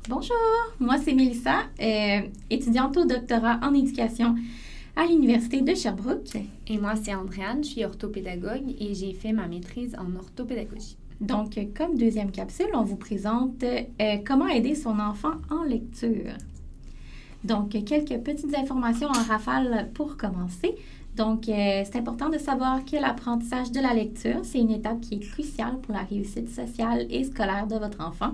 Bonjour, moi c'est Mélissa, étudiante au doctorat en éducation à l'Université de Sherbrooke. Et moi, c'est Andréane, je suis orthopédagogue et j'ai fait ma maîtrise en orthopédagogie. Donc, comme deuxième capsule, on vous présente comment aider son enfant en lecture. Donc, quelques petites informations en rafale pour commencer. Donc, c'est important de savoir que l'apprentissage de la lecture, c'est une étape qui est cruciale pour la réussite sociale et scolaire de votre enfant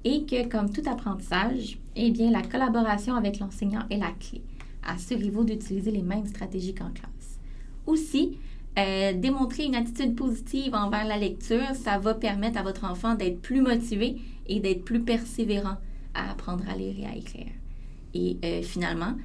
et que, comme tout apprentissage, eh bien, la collaboration avec l'enseignant est la clé. Assurez-vous d'utiliser les mêmes stratégies qu'en classe. Aussi, démontrer une attitude positive envers la lecture, ça va permettre à votre enfant d'être plus motivé et d'être plus persévérant à apprendre à lire et à écrire. Et finalement,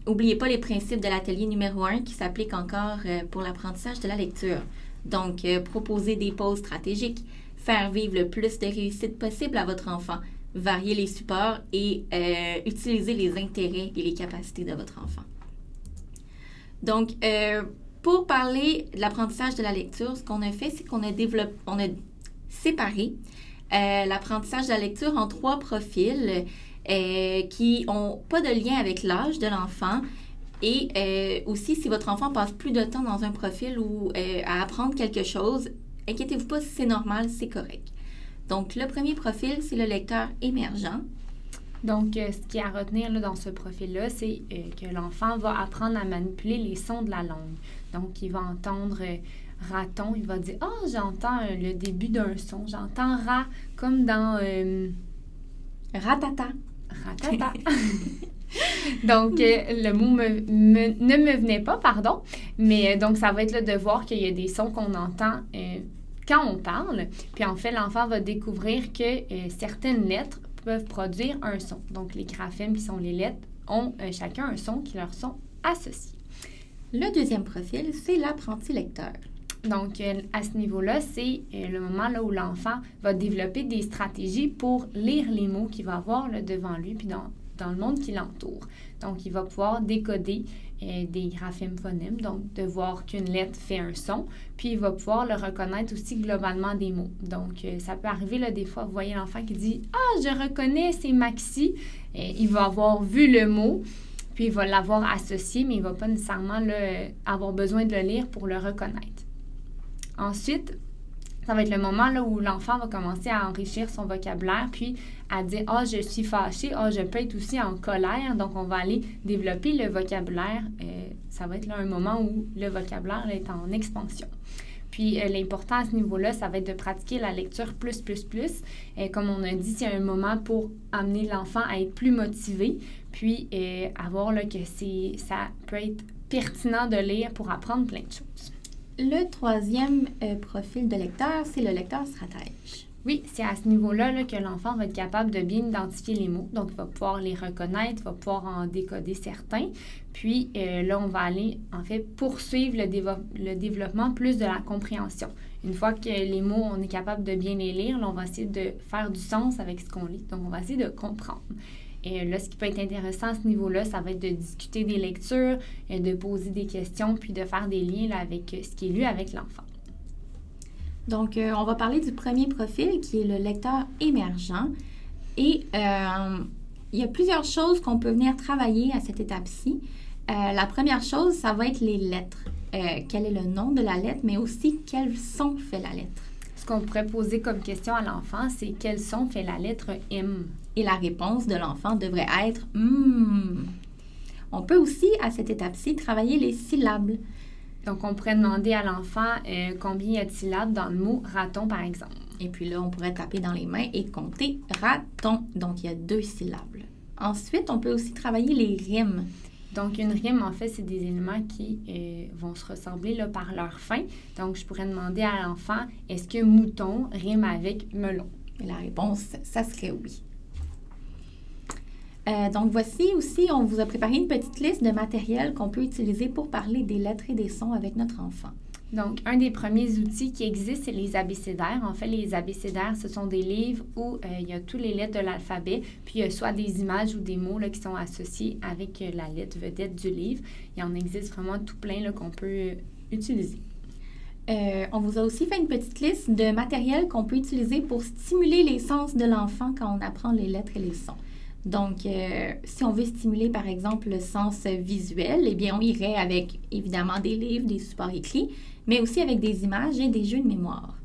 n'oubliez pas les principes de l'atelier numéro 1 qui s'appliquent encore pour l'apprentissage de la lecture. Donc, proposer des pauses stratégiques, faire vivre le plus de réussite possible à votre enfant, varier les supports et utiliser les intérêts et les capacités de votre enfant. Donc, pour parler de l'apprentissage de la lecture, ce qu'on a fait, c'est qu'on a séparé l'apprentissage de la lecture en 3 profils qui n'ont pas de lien avec l'âge de l'enfant. Et aussi, si votre enfant passe plus de temps dans un profil ou à apprendre quelque chose, inquiétez-vous pas, si c'est normal, c'est correct. Donc, le premier profil, c'est le lecteur émergent. Donc, ce qui est à retenir là, dans ce profil-là, c'est que l'enfant va apprendre à manipuler les sons de la langue. Donc, il va entendre raton, il va dire « Ah, j'entends le début d'un son, j'entends rat », comme dans ratata. Ratata. Donc, le mot ne me venait pas, pardon. Mais donc, ça va être de voir qu'il y a des sons qu'on entend quand on parle. Puis, en fait, l'enfant va découvrir que certaines lettres peuvent produire un son. Donc, les graphèmes, qui sont les lettres, ont chacun un son qui leur sont associés. Le deuxième profil, c'est l'apprenti lecteur. Donc, à ce niveau-là, c'est le moment là, où l'enfant va développer des stratégies pour lire les mots qu'il va avoir là, devant lui puis dans le monde qui l'entoure. Donc, il va pouvoir décoder des graphèmes phonèmes, donc de voir qu'une lettre fait un son, puis il va pouvoir le reconnaître aussi globalement des mots. Donc, ça peut arriver là, des fois, vous voyez l'enfant qui dit « Ah, je reconnais, c'est Maxi ». Il va avoir vu le mot, puis il va l'avoir associé, mais il ne va pas nécessairement là, avoir besoin de le lire pour le reconnaître. Ensuite, ça va être le moment là, où l'enfant va commencer à enrichir son vocabulaire, puis à dire « Ah, je suis fâché, ah, je peux être aussi en colère ». Donc, on va aller développer le vocabulaire. Ça va être là un moment où le vocabulaire là, est en expansion. Puis, l'important à ce niveau-là, ça va être de pratiquer la lecture plus. Comme on a dit, c'est un moment pour amener l'enfant à être plus motivé, puis à voir là, que ça peut être pertinent de lire pour apprendre plein de choses. Le troisième profil de lecteur, c'est le lecteur stratège. Oui, c'est à ce niveau-là là, que l'enfant va être capable de bien identifier les mots. Donc, il va pouvoir les reconnaître, il va pouvoir en décoder certains. Puis, là, on va aller, en fait, poursuivre le développement plus de la compréhension. Une fois que les mots, on est capable de bien les lire, là, on va essayer de faire du sens avec ce qu'on lit. Donc, on va essayer de comprendre. Et là, ce qui peut être intéressant à ce niveau-là, ça va être de discuter des lectures, de poser des questions, puis de faire des liens là, avec ce qui est lu avec l'enfant. Donc, on va parler du premier profil qui est le lecteur émergent. Et il y a plusieurs choses qu'on peut venir travailler à cette étape-ci. La première chose, ça va être les lettres. Quel est le nom de la lettre, mais aussi quel son fait la lettre. Ce qu'on pourrait poser comme question à l'enfant, c'est quel son fait la lettre M? Et la réponse de l'enfant devrait être « Hmm ». On peut aussi, à cette étape-ci, travailler les syllabes. Donc, on pourrait demander à l'enfant combien y a de syllabes dans le mot raton, par exemple. Et puis là, on pourrait taper dans les mains et compter raton. Donc, il y a 2 syllabes. Ensuite, on peut aussi travailler les rimes. Donc, une rime, en fait, c'est des éléments qui vont se ressembler là, par leur fin. Donc, je pourrais demander à l'enfant, est-ce que mouton rime avec melon? Et la réponse, ça serait oui. Donc, voici aussi, on vous a préparé une petite liste de matériel qu'on peut utiliser pour parler des lettres et des sons avec notre enfant. Donc, un des premiers outils qui existent, c'est les abécédaires. En fait, les abécédaires, ce sont des livres où il y a toutes les lettres de l'alphabet, puis il y a soit des images ou des mots là, qui sont associés avec la lettre vedette du livre. Il en existe vraiment tout plein là, qu'on peut utiliser. On vous a aussi fait une petite liste de matériel qu'on peut utiliser pour stimuler les sens de l'enfant quand on apprend les lettres et les sons. Donc, si on veut stimuler, par exemple, le sens visuel, eh bien, on irait avec, évidemment, des livres, des supports écrits, mais aussi avec des images et des jeux de mémoire.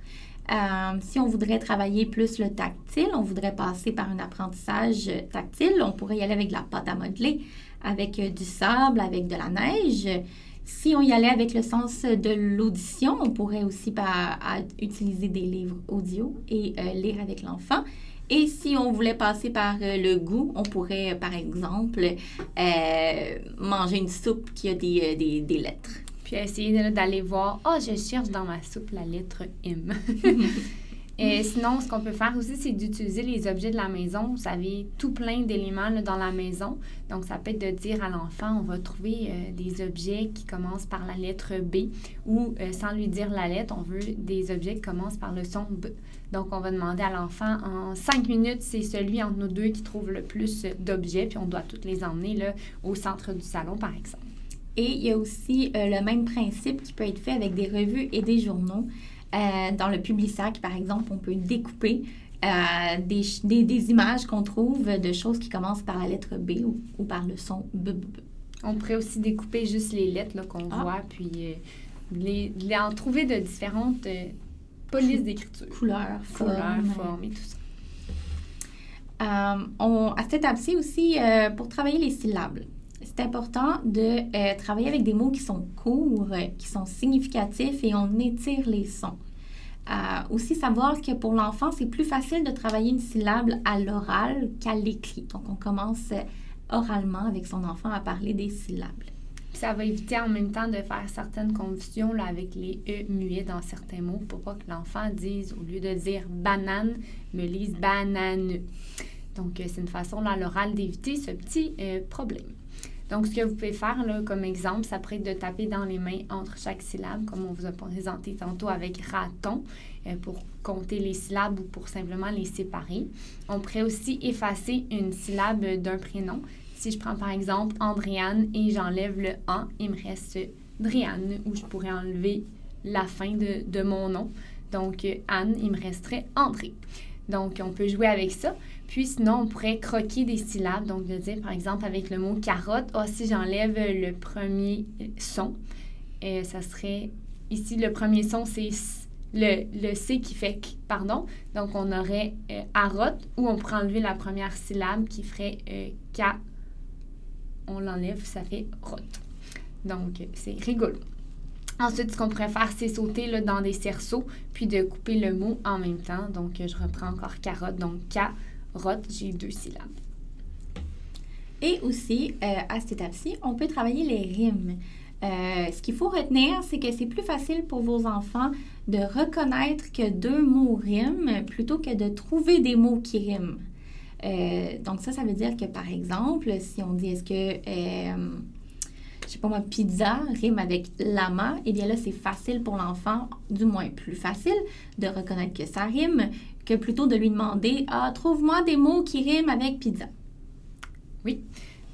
Si on voudrait travailler plus le tactile, on voudrait passer par un apprentissage tactile, on pourrait y aller avec de la pâte à modeler, avec du sable, avec de la neige. Si on y allait avec le sens de l'audition, on pourrait aussi utiliser des livres audio et lire avec l'enfant. Et si on voulait passer par le goût, on pourrait, par exemple, manger une soupe qui a des lettres. Puis essayer d'aller voir, je cherche dans ma soupe la lettre M. Et sinon, ce qu'on peut faire aussi, c'est d'utiliser les objets de la maison. Vous savez, tout plein d'éléments dans la maison. Donc, ça peut être de dire à l'enfant, on va trouver des objets qui commencent par la lettre B ou, sans lui dire la lettre, on veut des objets qui commencent par le son B. Donc, on va demander à l'enfant, en 5 minutes, c'est celui entre nous deux qui trouve le plus d'objets, puis on doit tous les emmener là, au centre du salon, par exemple. Et il y a aussi le même principe qui peut être fait avec des revues et des journaux. Dans le Publisac, par exemple, on peut découper des images qu'on trouve de choses qui commencent par la lettre B ou par le son B. On pourrait aussi découper juste les lettres là, qu'on voit, puis en trouver de différentes polices d'écriture. Couleurs, formes et tout ça. À cette étape-ci aussi, pour travailler les syllabes, c'est important de travailler avec des mots qui sont courts, qui sont significatifs et on étire les sons. Aussi savoir que pour l'enfant, c'est plus facile de travailler une syllabe à l'oral qu'à l'écrit. Donc, on commence oralement avec son enfant à parler des syllabes. Puis ça va éviter en même temps de faire certaines confusions là, avec les « e » muets dans certains mots pour pas que l'enfant dise, au lieu de dire « banane », me lise « banane ». Donc, c'est une façon là, à l'oral d'éviter ce petit problème. Donc, ce que vous pouvez faire là, comme exemple, ça pourrait être de taper dans les mains entre chaque syllabe, comme on vous a présenté tantôt avec raton, pour compter les syllabes ou pour simplement les séparer. On pourrait aussi effacer une syllabe d'un prénom. Si je prends par exemple Andréane et j'enlève le « an », il me reste Dréane, ou je pourrais enlever la fin de mon nom. Donc, Anne, il me resterait André. Donc, on peut jouer avec ça. Puis, sinon, on pourrait croquer des syllabes. Donc, de dire, par exemple, avec le mot « carotte », si j'enlève le premier son, ça serait... Ici, le premier son, c'est le C qui fait « k », pardon. Donc, on aurait « arotte » ou on pourrait enlever la première syllabe qui ferait « k ». On l'enlève, ça fait « rotte ». Donc, c'est rigolo. Ensuite, ce qu'on pourrait faire, c'est sauter là, dans des cerceaux, puis de couper le mot en même temps. Donc, je reprends encore carotte. Donc, carotte, j'ai 2 syllabes. Et aussi, à cette étape-ci, on peut travailler les rimes. Ce qu'il faut retenir, c'est que c'est plus facile pour vos enfants de reconnaître que 2 mots riment plutôt que de trouver des mots qui riment. Donc, ça veut dire que, par exemple, si on dit est-ce que... je sais pas moi, pizza rime avec lama, eh bien là, c'est facile pour l'enfant, du moins plus facile, de reconnaître que ça rime, que plutôt de lui demander « trouve-moi des mots qui riment avec pizza ». Oui.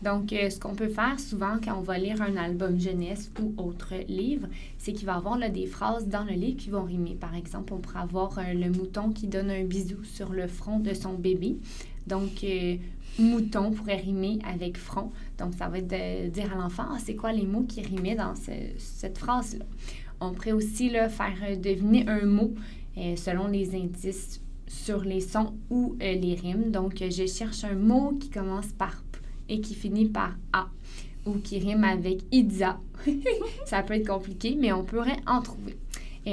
Donc, ce qu'on peut faire souvent quand on va lire un album jeunesse ou autre livre, c'est qu'il va y avoir là, des phrases dans le livre qui vont rimer. Par exemple, on pourrait avoir le mouton qui donne un bisou sur le front de son bébé. Donc, mouton pourrait rimer avec front. Donc, ça va être de dire à l'enfant, c'est quoi les mots qui rimaient dans cette phrase-là. On pourrait aussi là, faire deviner un mot selon les indices sur les sons ou les rimes. Donc, je cherche un mot qui commence par P et qui finit par A ou qui rime avec Idza. Ça peut être compliqué, mais on pourrait en trouver.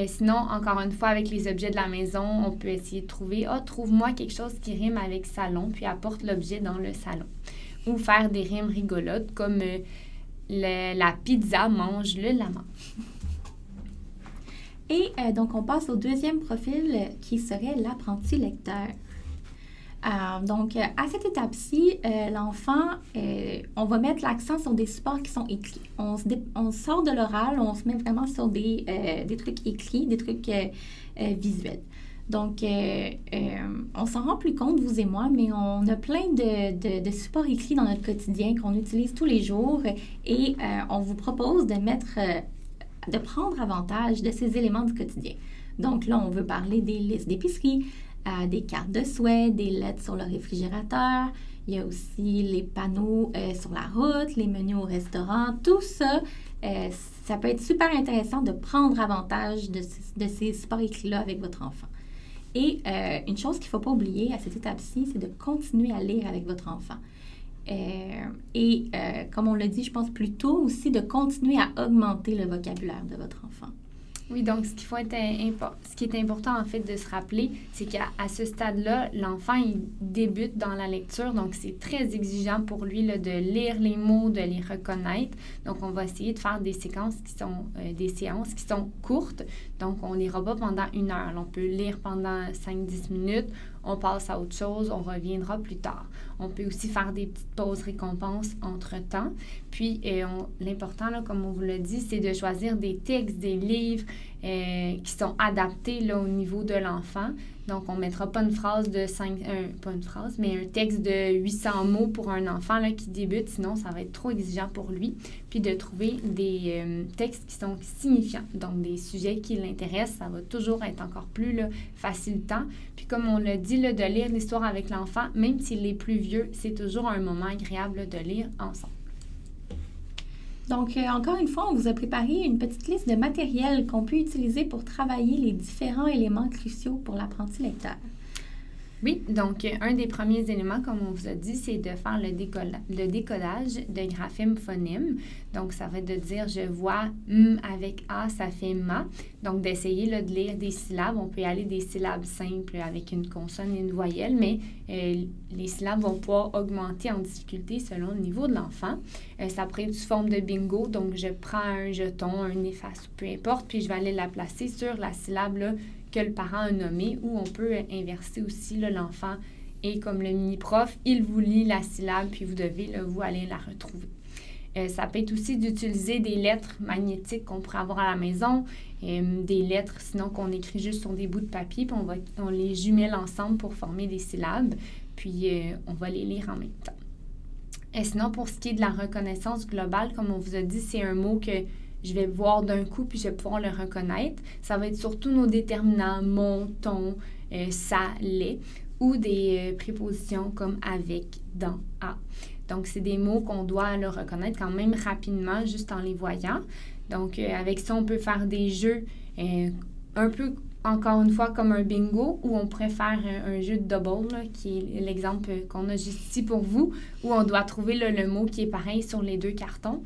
Sinon, encore une fois, avec les objets de la maison, on peut essayer de trouver « trouve-moi quelque chose qui rime avec salon », puis apporte l'objet dans le salon. Ou faire des rimes rigolotes, comme la pizza mange le lama. Et donc, on passe au deuxième profil qui serait l'apprenti lecteur. Donc, à cette étape-ci, l'enfant, on va mettre l'accent sur des supports qui sont écrits. On sort de l'oral, on se met vraiment sur des trucs écrits, des trucs visuels. Donc, on s'en rend plus compte, vous et moi, mais on a plein de supports écrits dans notre quotidien qu'on utilise tous les jours et on vous propose de mettre de prendre avantage de ces éléments du quotidien. Donc là, on veut parler des listes d'épicerie, des cartes de souhait, des lettres sur le réfrigérateur. Il y a aussi les panneaux sur la route, les menus au restaurant. Tout ça, ça peut être super intéressant de prendre avantage de ces supports écrits-là avec votre enfant. Et une chose qu'il ne faut pas oublier à cette étape-ci, c'est de continuer à lire avec votre enfant. Comme on l'a dit, je pense plus tôt aussi, de continuer à augmenter le vocabulaire de votre enfant. Oui, donc ce qui est important en fait de se rappeler, c'est qu'à ce stade-là, l'enfant, il débute dans la lecture, donc c'est très exigeant pour lui là, de lire les mots, de les reconnaître. Donc, on va essayer de faire des séances qui sont courtes, donc on ne lira pas pendant 1 heure. On peut lire pendant 5-10 minutes, on passe à autre chose, on reviendra plus tard. On peut aussi faire des petites pauses récompenses entre-temps. Puis, l'important, là, comme on vous l'a dit, c'est de choisir des textes, des livres qui sont adaptés là, au niveau de l'enfant. Donc, on ne mettra pas une phrase mais un texte de 800 mots pour un enfant là, qui débute, sinon ça va être trop exigeant pour lui. Puis de trouver des textes qui sont signifiants, donc des sujets qui l'intéressent, ça va toujours être encore plus là, facilitant. Puis comme on l'a dit, là, de lire l'histoire avec l'enfant, même s'il est plus vieux, c'est toujours un moment agréable là, de lire ensemble. Donc, encore une fois, on vous a préparé une petite liste de matériel qu'on peut utiliser pour travailler les différents éléments cruciaux pour l'apprenti lecteur. Oui, donc un des premiers éléments, comme on vous a dit, c'est de faire le décodage de graphèmes phonèmes. Donc, ça va être de dire « je vois avec A, ça fait ma ». Donc, d'essayer là, de lire des syllabes. On peut y aller des syllabes simples avec une consonne et une voyelle, mais les syllabes vont pouvoir augmenter en difficulté selon le niveau de l'enfant. Ça pourrait être sous forme de bingo. Donc, je prends un jeton, un efface, peu importe, puis je vais aller la placer sur la syllabe là, que le parent a nommé, ou on peut inverser aussi là, l'enfant. Et comme le mini-prof, il vous lit la syllabe, puis vous devez, là, vous aller la retrouver. Ça peut être aussi d'utiliser des lettres magnétiques qu'on pourrait avoir à la maison, des lettres sinon qu'on écrit juste sur des bouts de papier, puis on les jumelle ensemble pour former des syllabes, puis on va les lire en même temps. Et sinon, pour ce qui est de la reconnaissance globale, comme on vous a dit, c'est un mot que je vais voir d'un coup, puis je vais pouvoir le reconnaître. Ça va être surtout nos déterminants, mon, ton, ça, les, ou des prépositions comme avec, dans, à. Donc, c'est des mots qu'on doit le reconnaître quand même rapidement, juste en les voyant. Donc, avec ça, on peut faire des jeux un peu, encore une fois, comme un bingo, où on pourrait faire un jeu de double, là, qui est l'exemple qu'on a juste ici pour vous, où on doit trouver là, le mot qui est pareil sur les 2 cartons.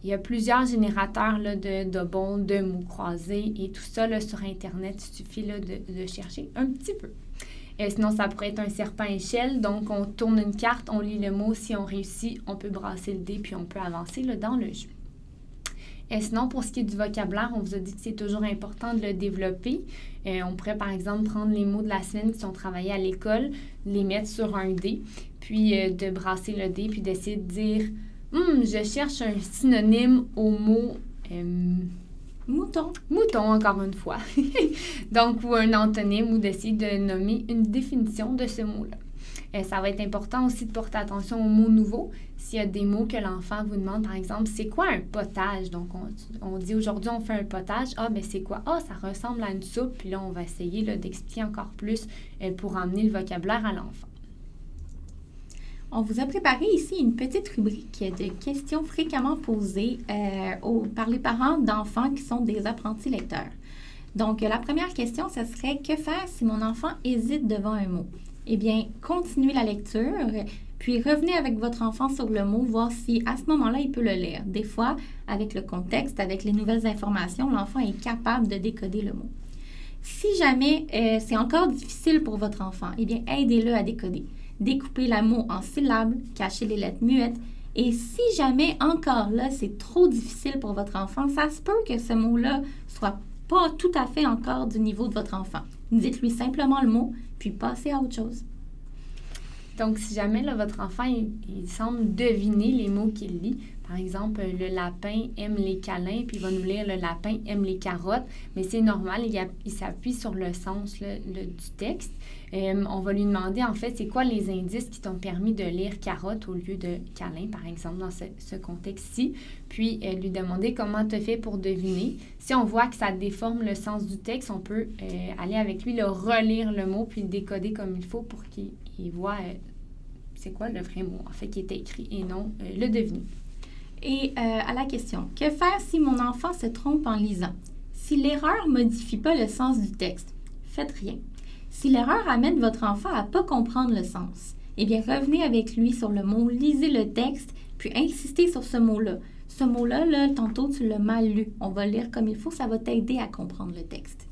Il y a plusieurs générateurs là, de double, de mots croisés et tout ça là, sur Internet. Il suffit là, de chercher un petit peu. Sinon, ça pourrait être un serpent-échelle. Donc, on tourne une carte, on lit le mot. Si on réussit, on peut brasser le dé puis on peut avancer là, dans le jeu. Sinon, pour ce qui est du vocabulaire, on vous a dit que c'est toujours important de le développer. On pourrait, par exemple, prendre les mots de la semaine qui sont travaillés à l'école, les mettre sur un dé, puis de brasser le dé, puis d'essayer de dire « je cherche un synonyme au mot... Mouton. Mouton, encore une fois. Donc, ou un antonyme, ou d'essayer de nommer une définition de ce mot-là. Ça va être important aussi de porter attention aux mots nouveaux. S'il y a des mots que l'enfant vous demande, par exemple, c'est quoi un potage? Donc, on dit aujourd'hui, on fait un potage. Ah, ben c'est quoi? Ah, ça ressemble à une soupe. Puis là, on va essayer là, d'expliquer encore plus pour emmener le vocabulaire à l'enfant. On vous a préparé ici une petite rubrique de questions fréquemment posées par les parents d'enfants qui sont des apprentis lecteurs. Donc, la première question, ce serait « Que faire si mon enfant hésite devant un mot? » Eh bien, continuez la lecture, puis revenez avec votre enfant sur le mot, voir si à ce moment-là, il peut le lire. Des fois, avec le contexte, avec les nouvelles informations, l'enfant est capable de décoder le mot. Si jamais c'est encore difficile pour votre enfant, eh bien, aidez-le à décoder. Découpez le mot en syllabes, cachez les lettres muettes. Et si jamais encore là, c'est trop difficile pour votre enfant, ça se peut que ce mot-là soit pas tout à fait encore du niveau de votre enfant. Dites-lui simplement le mot, puis passez à autre chose. Donc, si jamais là, votre enfant, il semble deviner les mots qu'il lit, par exemple, le lapin aime les câlins, puis il va nous lire le lapin aime les carottes, mais c'est normal, il s'appuie sur le sens du texte. On va lui demander, en fait, c'est quoi les indices qui t'ont permis de lire carotte au lieu de câlin, par exemple, dans ce contexte-ci. Puis, lui demander comment tu fait pour deviner. Si on voit que ça déforme le sens du texte, on peut aller avec lui, relire le mot, puis le décoder comme il faut pour qu'il voit c'est quoi le vrai mot, en fait, qui est écrit et non le deviner. Et à la question, que faire si mon enfant se trompe en lisant? Si l'erreur ne modifie pas le sens du texte, faites rien. Si l'erreur amène votre enfant à ne pas comprendre le sens, eh bien, revenez avec lui sur le mot, lisez le texte, puis insistez sur ce mot-là. Ce mot-là, tantôt, tu l'as mal lu. On va le lire comme il faut, ça va t'aider à comprendre le texte.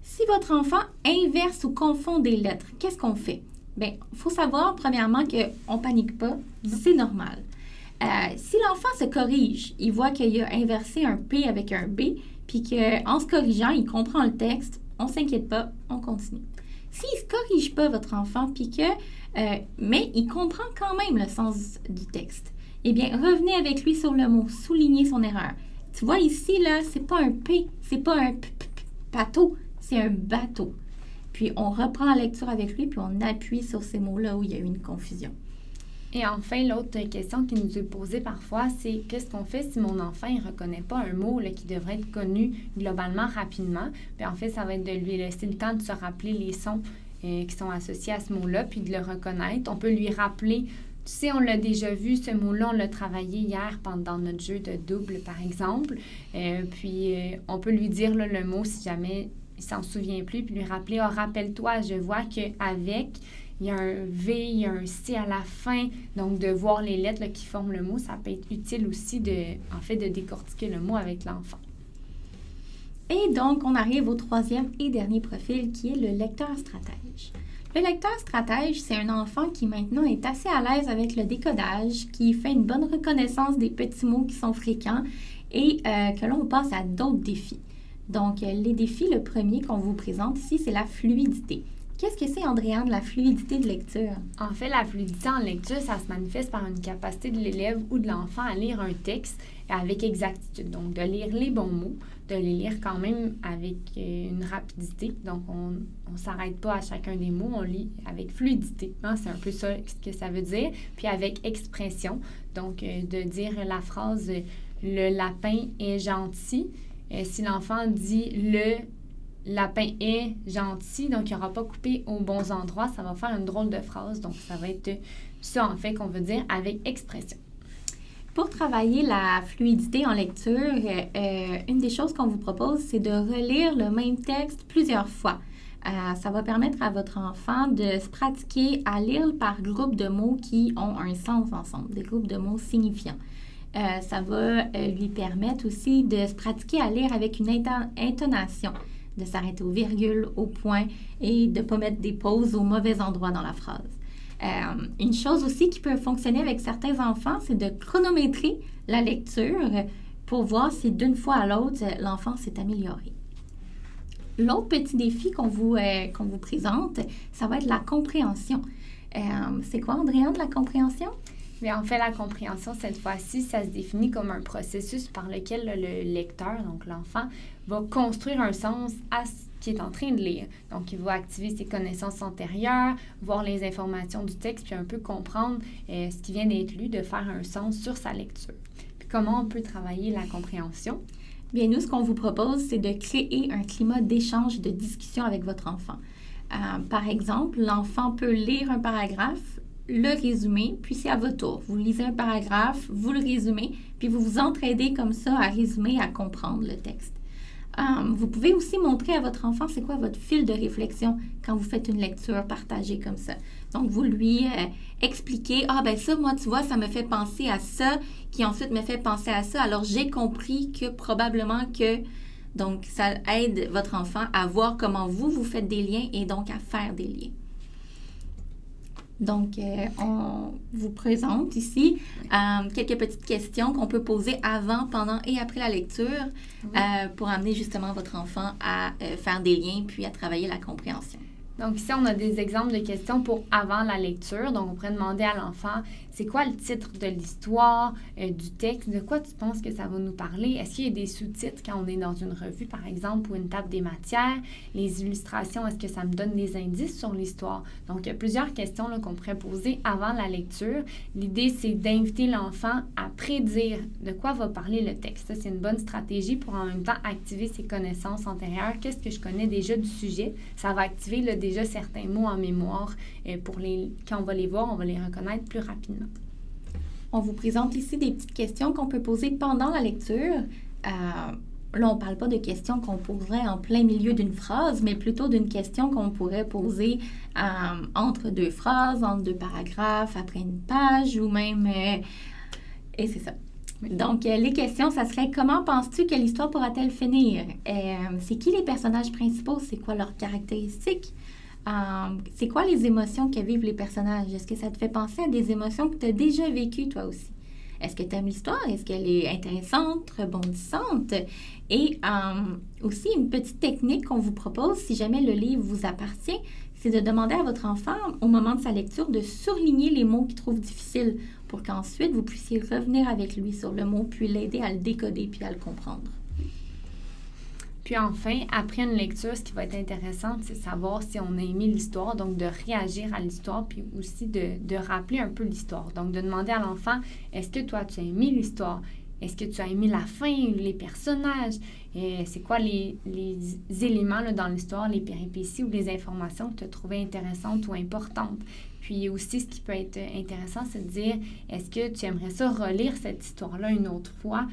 Si votre enfant inverse ou confond des lettres, qu'est-ce qu'on fait? Bien, il faut savoir, premièrement, qu'on ne panique pas, c'est normal. Si l'enfant se corrige, il voit qu'il a inversé un P avec un B, puis qu'en se corrigeant, il comprend le texte, on ne s'inquiète pas, on continue. S'il ne se corrige pas, votre enfant, mais il comprend quand même le sens du texte, eh bien, revenez avec lui sur le mot, soulignez son erreur. Tu vois ici, là, c'est pas un P, c'est pas un bateau, c'est un bateau. Puis, on reprend la lecture avec lui, puis on appuie sur ces mots-là où il y a eu une confusion. Et enfin, l'autre question qui nous est posée parfois, c'est qu'est-ce qu'on fait si mon enfant ne reconnaît pas un mot qui devrait être connu globalement rapidement? Puis en fait, ça va être de lui laisser le temps de se rappeler les sons qui sont associés à ce mot-là, puis de le reconnaître. On peut lui rappeler, tu sais, on l'a déjà vu, ce mot-là, on l'a travaillé hier pendant notre jeu de double, par exemple. Puis on peut lui dire le mot si jamais il ne s'en souvient plus, puis lui rappeler, rappelle-toi, je vois qu'avec... Il y a un V, il y a un C à la fin. Donc, de voir les lettres qui forment le mot, ça peut être utile aussi de décortiquer le mot avec l'enfant. Et donc, on arrive au troisième et dernier profil qui est le lecteur stratège. Le lecteur stratège, c'est un enfant qui maintenant est assez à l'aise avec le décodage, qui fait une bonne reconnaissance des petits mots qui sont fréquents et que là, on passe à d'autres défis. Donc, les défis, le premier qu'on vous présente ici, c'est la fluidité. Qu'est-ce que c'est, Andréane, la fluidité de lecture? En fait, la fluidité en lecture, ça se manifeste par une capacité de l'élève ou de l'enfant à lire un texte avec exactitude. Donc, de lire les bons mots, de les lire quand même avec une rapidité. Donc, on ne s'arrête pas à chacun des mots, on lit avec fluidité. Hein? C'est un peu ça ce que ça veut dire. Puis avec expression, donc de dire la phrase « le lapin est gentil ». Si l'enfant dit « le lapin est gentil », donc il n'aura pas coupé aux bons endroits, ça va faire une drôle de phrase. Donc, ça va être ça, en fait, qu'on veut dire avec expression. Pour travailler la fluidité en lecture, une des choses qu'on vous propose, c'est de relire le même texte plusieurs fois. Ça va permettre à votre enfant de se pratiquer à lire par groupe de mots qui ont un sens ensemble, des groupes de mots signifiants. Ça va lui permettre aussi de se pratiquer à lire avec une intonation, de s'arrêter aux virgules, aux points et de ne pas mettre des pauses au mauvais endroit dans la phrase. Une chose aussi qui peut fonctionner avec certains enfants, c'est de chronométrer la lecture pour voir si d'une fois à l'autre, l'enfant s'est amélioré. L'autre petit défi qu'on vous présente, ça va être la compréhension. C'est quoi, Andréane, la compréhension? Bien, en fait, la compréhension, cette fois-ci, ça se définit comme un processus par lequel le lecteur, donc l'enfant, va construire un sens à ce qu'il est en train de lire. Donc, il va activer ses connaissances antérieures, voir les informations du texte, puis un peu comprendre ce qui vient d'être lu, de faire un sens sur sa lecture. Puis, comment on peut travailler la compréhension? Bien, nous, ce qu'on vous propose, c'est de créer un climat d'échange et de discussion avec votre enfant. Par exemple, l'enfant peut lire un paragraphe, le résumer, puis c'est à votre tour. Vous lisez un paragraphe, vous le résumez, puis vous vous entraidez comme ça à résumer, à comprendre le texte. Vous pouvez aussi montrer à votre enfant c'est quoi votre fil de réflexion quand vous faites une lecture partagée comme ça. Donc, vous lui expliquez, ça, moi, tu vois, ça me fait penser à ça, qui ensuite me fait penser à ça. Alors, j'ai compris que probablement que... Donc, ça aide votre enfant à voir comment vous faites des liens et donc à faire des liens. Donc, on vous présente ici quelques petites questions qu'on peut poser avant, pendant et après la lecture pour amener justement votre enfant à faire des liens puis à travailler la compréhension. Donc ici, on a des exemples de questions pour avant la lecture. Donc, on pourrait demander à l'enfant, c'est quoi le titre de l'histoire, du texte? De quoi tu penses que ça va nous parler? Est-ce qu'il y a des sous-titres quand on est dans une revue, par exemple, ou une table des matières? Les illustrations, est-ce que ça me donne des indices sur l'histoire? Donc, il y a plusieurs questions là, qu'on pourrait poser avant la lecture. L'idée, c'est d'inviter l'enfant à prédire de quoi va parler le texte. Ça, c'est une bonne stratégie pour en même temps activer ses connaissances antérieures. Qu'est-ce que je connais déjà du sujet? Ça va activer là, déjà certains mots en mémoire. Quand on va les voir, on va les reconnaître plus rapidement. On vous présente ici des petites questions qu'on peut poser pendant la lecture. Là, on ne parle pas de questions qu'on poserait en plein milieu d'une phrase, mais plutôt d'une question qu'on pourrait poser entre deux phrases, entre deux paragraphes, après une page ou même... et c'est ça. Donc, les questions, ça serait « Comment penses-tu que l'histoire pourra-t-elle finir? C'est qui les personnages principaux? C'est quoi leurs caractéristiques? C'est quoi les émotions que vivent les personnages? Est-ce que ça te fait penser à des émotions que tu as déjà vécues toi aussi? Est-ce que tu aimes l'histoire? Est-ce qu'elle est intéressante, rebondissante? Et aussi, une petite technique qu'on vous propose, si jamais le livre vous appartient, c'est de demander à votre enfant, au moment de sa lecture, de surligner les mots qu'il trouve difficiles pour qu'ensuite, vous puissiez revenir avec lui sur le mot, puis l'aider à le décoder puis à le comprendre. Puis enfin, après une lecture, ce qui va être intéressant, c'est savoir si on a aimé l'histoire, donc de réagir à l'histoire, puis aussi de rappeler un peu l'histoire. Donc, de demander à l'enfant, est-ce que toi, tu as aimé l'histoire? Est-ce que tu as aimé la fin, les personnages? C'est quoi les éléments là, dans l'histoire, les péripéties ou les informations que tu as trouvées intéressantes ou importantes? Puis aussi, ce qui peut être intéressant, c'est de dire, est-ce que tu aimerais ça relire cette histoire-là une autre fois?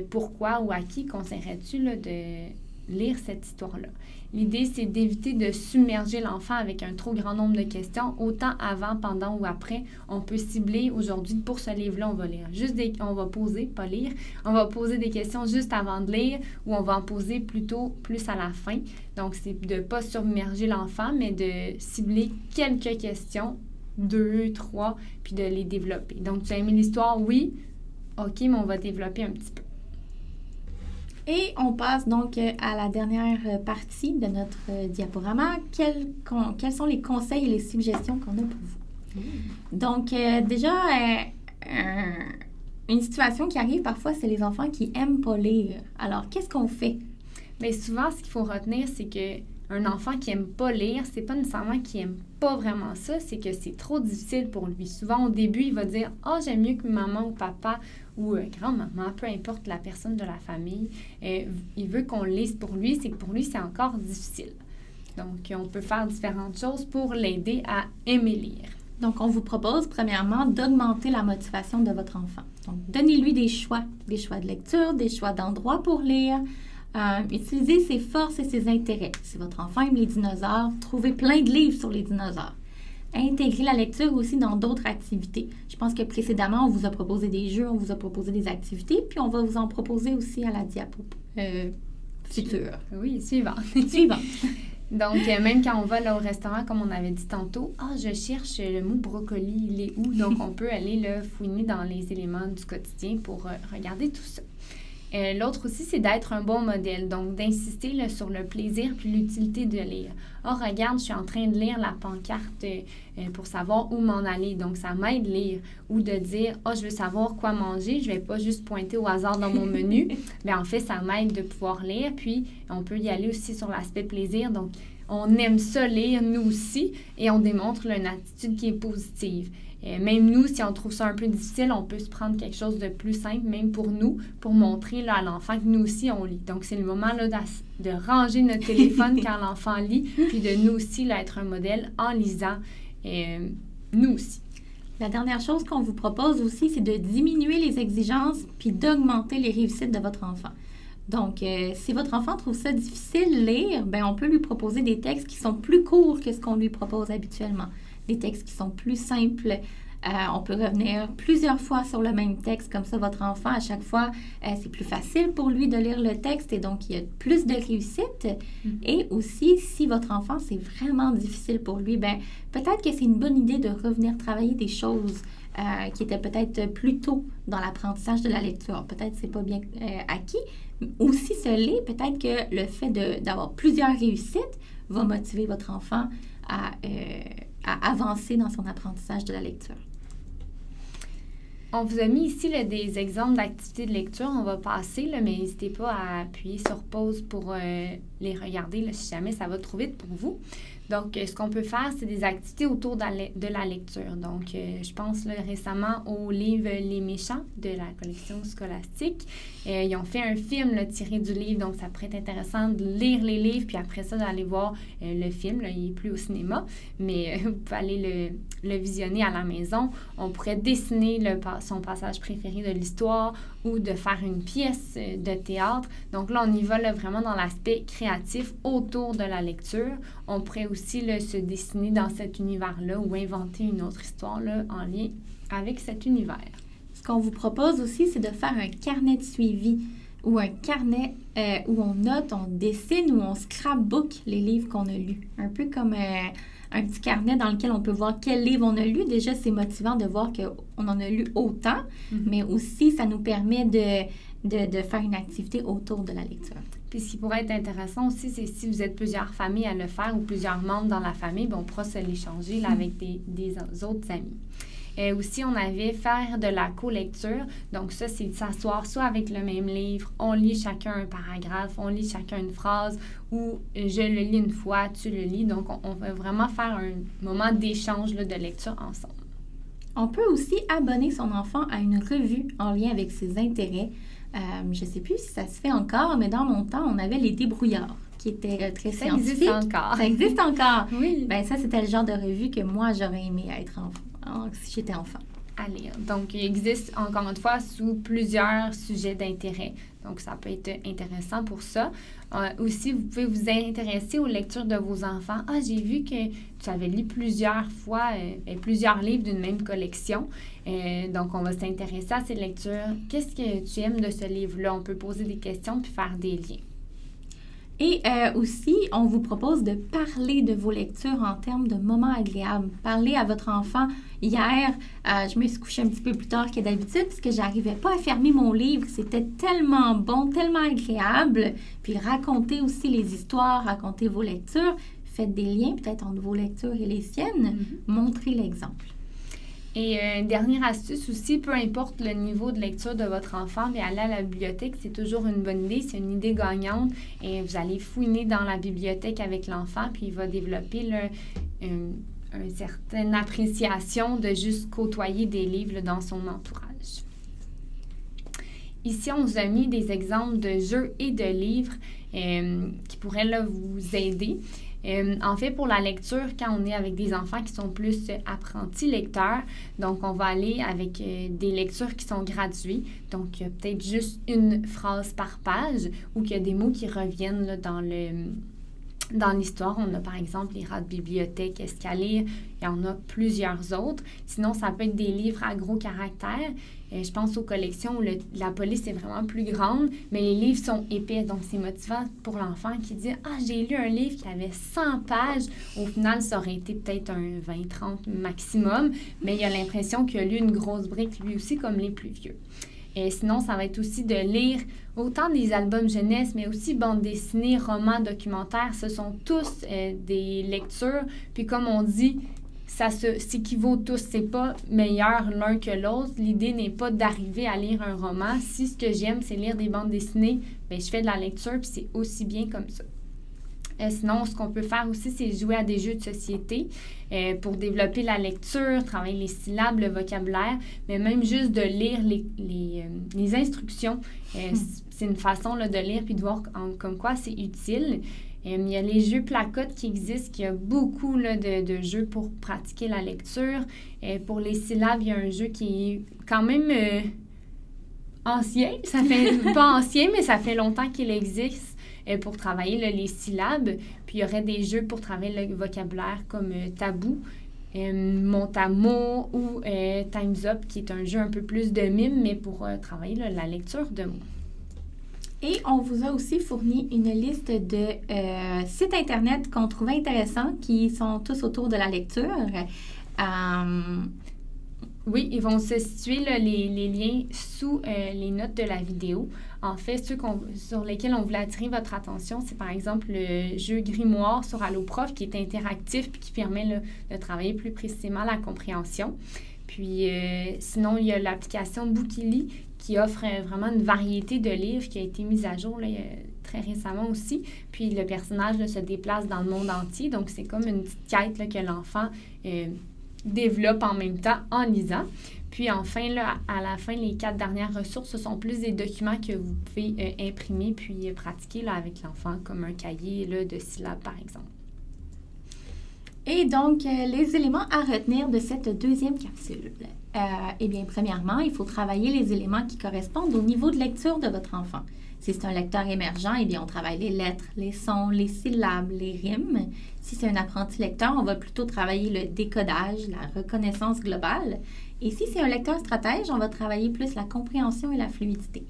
Pourquoi ou à qui conseillerais-tu là, de lire cette histoire-là? L'idée, c'est d'éviter de submerger l'enfant avec un trop grand nombre de questions, autant avant, pendant ou après. On peut cibler aujourd'hui, pour ce livre-là, on va lire on va poser, pas lire, on va poser des questions juste avant de lire ou on va en poser plutôt plus à la fin. Donc, c'est de ne pas submerger l'enfant, mais de cibler quelques questions, 2, 3, puis de les développer. Donc, tu as aimé l'histoire? Oui. OK, mais on va développer un petit peu. Et on passe donc à la dernière partie de notre diaporama. Quels sont les conseils et les suggestions qu'on a pour vous? Donc, déjà, une situation qui arrive parfois, c'est les enfants qui n'aiment pas lire. Alors, qu'est-ce qu'on fait? Bien, souvent, ce qu'il faut retenir, c'est qu'un enfant qui n'aime pas lire, c'est pas nécessairement qu'il n'aime pas vraiment ça, c'est que c'est trop difficile pour lui. Souvent, au début, il va dire « Ah, j'aime mieux que maman ou papa ou grand-maman, peu importe la personne de la famille. Il veut qu'on lise pour lui, c'est que pour lui, c'est encore difficile. » Donc, on peut faire différentes choses pour l'aider à aimer lire. Donc, on vous propose, premièrement, d'augmenter la motivation de votre enfant. Donc, donnez-lui des choix de lecture, des choix d'endroits pour lire. Utilisez ses forces et ses intérêts. Si votre enfant aime les dinosaures, trouvez plein de livres sur les dinosaures. Intégrez la lecture aussi dans d'autres activités. Je pense que précédemment, on vous a proposé des jeux, on vous a proposé des activités, puis on va vous en proposer aussi à la diapo future. Oui, suivant. Donc, même quand on va là, au restaurant, comme on avait dit tantôt, « Ah, je cherche le mot brocoli, il est où? » Donc, on peut aller là, fouiner dans les éléments du quotidien pour regarder tout ça. L'autre aussi, c'est d'être un bon modèle, donc d'insister là, sur le plaisir puis l'utilité de lire. « Ah, regarde, je suis en train de lire la pancarte pour savoir où m'en aller. » Donc, ça m'aide à lire. Ou de dire « Ah, je veux savoir quoi manger, je ne vais pas juste pointer au hasard dans mon menu. » Mais en fait, ça m'aide de pouvoir lire. Puis, on peut y aller aussi sur l'aspect plaisir. Donc, on aime ça lire, nous aussi, et on démontre là, une attitude qui est positive. Même nous, si on trouve ça un peu difficile, on peut se prendre quelque chose de plus simple, même pour nous, pour montrer là, à l'enfant que nous aussi, on lit. Donc, c'est le moment là, de ranger notre téléphone quand l'enfant lit, puis de nous aussi là, être un modèle en lisant, nous aussi. La dernière chose qu'on vous propose aussi, c'est de diminuer les exigences puis d'augmenter les réussites de votre enfant. Donc, si votre enfant trouve ça difficile de lire, bien, on peut lui proposer des textes qui sont plus courts que ce qu'on lui propose habituellement. Des textes qui sont plus simples. On peut revenir plusieurs fois sur le même texte. Comme ça, votre enfant, à chaque fois, c'est plus facile pour lui de lire le texte et donc il y a plus de réussite. Et aussi, si votre enfant, c'est vraiment difficile pour lui, bien, peut-être que c'est une bonne idée de revenir travailler des choses qui étaient peut-être plus tôt dans l'apprentissage de la lecture. Peut-être que c'est pas bien acquis. Ou si ce l'est, peut-être que le fait d'avoir plusieurs réussites va motiver votre enfant à avancer dans son apprentissage de la lecture. On vous a mis ici là, des exemples d'activités de lecture. On va passer, là, mais n'hésitez pas à appuyer sur pause pour les regarder là, si jamais ça va trop vite pour vous. Donc, ce qu'on peut faire, c'est des activités autour de la lecture. Donc, je pense là, récemment au livre Les Méchants de la collection Scholastique. Ils ont fait un film là, tiré du livre, donc ça pourrait être intéressant de lire les livres, puis après ça, d'aller voir le film. Là, il n'est plus au cinéma, mais vous pouvez aller le visionner à la maison. On pourrait dessiner son passage préféré de l'histoire ou de faire une pièce de théâtre. Donc là, on y va là, vraiment dans l'aspect créatif autour de la lecture. On pourrait aussi là, se dessiner dans cet univers-là ou inventer une autre histoire là, en lien avec cet univers. Ce qu'on vous propose aussi, c'est de faire un carnet de suivi ou un carnet où on note, on dessine ou on scrapbook les livres qu'on a lus. Un peu comme un petit carnet dans lequel on peut voir quel livre on a lu. Déjà, c'est motivant de voir qu'on en a lu autant, mais aussi, ça nous permet de faire une activité autour de la lecture. Puis ce qui pourrait être intéressant aussi, c'est si vous êtes plusieurs familles à le faire ou plusieurs membres dans la famille, bien, on pourra se l'échanger là, avec des autres amis. Aussi, on avait faire de la co-lecture. Donc ça, c'est de s'asseoir soit avec le même livre, on lit chacun un paragraphe, on lit chacun une phrase, ou je le lis une fois, tu le lis. Donc, on va vraiment faire un moment d'échange là, de lecture ensemble. On peut aussi abonner son enfant à une revue en lien avec ses intérêts. Je ne sais plus si ça se fait encore, mais dans mon temps, on avait les débrouillards qui étaient très scientifiques. Ça existe encore. Ça existe encore. Oui. Bien, ça, c'était le genre de revue que moi, j'aurais aimé être si j'étais enfant. À lire. Donc, il existe encore une fois sous plusieurs sujets d'intérêt. Donc, ça peut être intéressant pour ça. Aussi, vous pouvez vous intéresser aux lectures de vos enfants. Ah, j'ai vu que tu avais lu plusieurs fois plusieurs livres d'une même collection. Donc, on va s'intéresser à ces lectures. Qu'est-ce que tu aimes de ce livre-là? On peut poser des questions puis faire des liens. Et aussi, on vous propose de parler de vos lectures en termes de moments agréables. Parler à votre enfant. Hier, je me suis couchée un petit peu plus tard que d'habitude parce que j'arrivais pas à fermer mon livre. C'était tellement bon, tellement agréable. Puis raconter aussi les histoires, raconter vos lectures. Faites des liens peut-être entre vos lectures et les siennes. Montrez l'exemple. Et une dernière astuce aussi, peu importe le niveau de lecture de votre enfant, mais aller à la bibliothèque, c'est toujours une bonne idée, c'est une idée gagnante. Et vous allez fouiner dans la bibliothèque avec l'enfant, puis il va développer là, une certaine appréciation de juste côtoyer des livres là, dans son entourage. Ici, on vous a mis des exemples de jeux et de livres qui pourraient là, vous aider. En fait, pour la lecture, quand on est avec des enfants qui sont plus apprentis lecteurs, donc on va aller avec des lectures qui sont graduées. Donc, il y a peut-être juste une phrase par page ou qu'il y a des mots qui reviennent là, dans l'histoire. On a par exemple les rats de bibliothèque, Qu'est-ce qu'à lire. Il y en a plusieurs autres. Sinon, ça peut être des livres à gros caractères. Je pense aux collections où la police est vraiment plus grande, mais les livres sont épais. Donc, c'est motivant pour l'enfant qui dit « Ah, j'ai lu un livre qui avait 100 pages. » Au final, ça aurait été peut-être un 20-30 maximum, mais il a l'impression qu'il a lu une grosse brique lui aussi, comme les plus vieux. Et sinon, ça va être aussi de lire autant des albums jeunesse, mais aussi bandes dessinées, romans, documentaires. Ce sont tous des lectures. Puis comme on dit, ça s'équivaut tous. C'est pas meilleur l'un que l'autre. L'idée n'est pas d'arriver à lire un roman. Si ce que j'aime, c'est lire des bandes dessinées, bien, je fais de la lecture, puis c'est aussi bien comme ça. Sinon, ce qu'on peut faire aussi, c'est jouer à des jeux de société pour développer la lecture, travailler les syllabes, le vocabulaire, mais même juste de lire les instructions. C'est une façon là, de lire puis de voir comme quoi c'est utile. Il y a les jeux placotes qui existent, il y a beaucoup là, de jeux pour pratiquer la lecture. Pour les syllabes, il y a un jeu qui est quand même ancien. Ça fait pas ancien, mais ça fait longtemps qu'il existe. Pour travailler là, les syllabes. Puis il y aurait des jeux pour travailler le vocabulaire comme Tabou, Montamo ou Time's Up, qui est un jeu un peu plus de mime, mais pour travailler là, la lecture de mots. Et on vous a aussi fourni une liste de sites Internet qu'on trouvait intéressants, qui sont tous autour de la lecture. Oui, ils vont se situer là, les liens sous les notes de la vidéo. En fait, ceux sur lesquels on voulait attirer votre attention, c'est par exemple le jeu Grimoire sur AlloProf qui est interactif et qui permet là, de travailler plus précisément la compréhension. Puis sinon, il y a l'application Bookily qui offre vraiment une variété de livres qui a été mise à jour là, très récemment aussi. Puis le personnage là, se déplace dans le monde entier. Donc, c'est comme une petite quête là, que l'enfant développe en même temps en lisant. Puis enfin, là, à la fin, les 4 dernières ressources, ce sont plus des documents que vous pouvez imprimer puis pratiquer là, avec l'enfant, comme un cahier là, de syllabes, par exemple. Et donc, les éléments à retenir de cette deuxième capsule. Eh bien, premièrement, il faut travailler les éléments qui correspondent au niveau de lecture de votre enfant. Si c'est un lecteur émergent, eh bien, on travaille les lettres, les sons, les syllabes, les rimes. Si c'est un apprenti lecteur, on va plutôt travailler le décodage, la reconnaissance globale. Et si c'est un lecteur stratège, on va travailler plus la compréhension et la fluidité.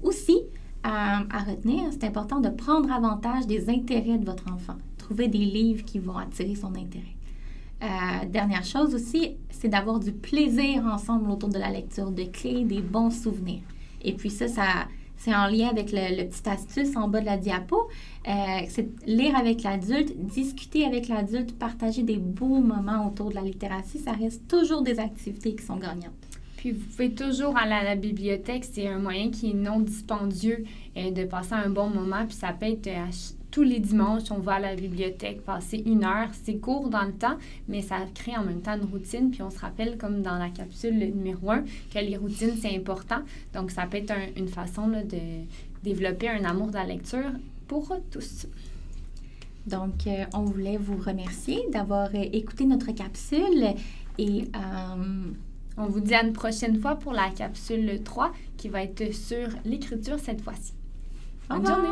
Aussi, à retenir, c'est important de prendre avantage des intérêts de votre enfant. Trouver des livres qui vont attirer son intérêt. Dernière chose aussi, c'est d'avoir du plaisir ensemble autour de la lecture, de créer des bons souvenirs. Et puis ça c'est en lien avec le petit astuce en bas de la diapo. C'est lire avec l'adulte, discuter avec l'adulte, partager des beaux moments autour de la littératie. Ça reste toujours des activités qui sont gagnantes. Puis vous pouvez toujours aller à la bibliothèque. C'est un moyen qui est non dispendieux de passer un bon moment. Puis ça peut être tous les dimanches, on va à la bibliothèque passer 1 heure. C'est court dans le temps, mais ça crée en même temps une routine. Puis on se rappelle, comme dans la capsule numéro 1, que les routines, c'est important. Donc, ça peut être une façon là, de développer un amour de la lecture pour tous. Donc, on voulait vous remercier d'avoir écouté notre capsule et on vous dit à une prochaine fois pour la capsule 3 qui va être sur l'écriture cette fois-ci. Bonne journée!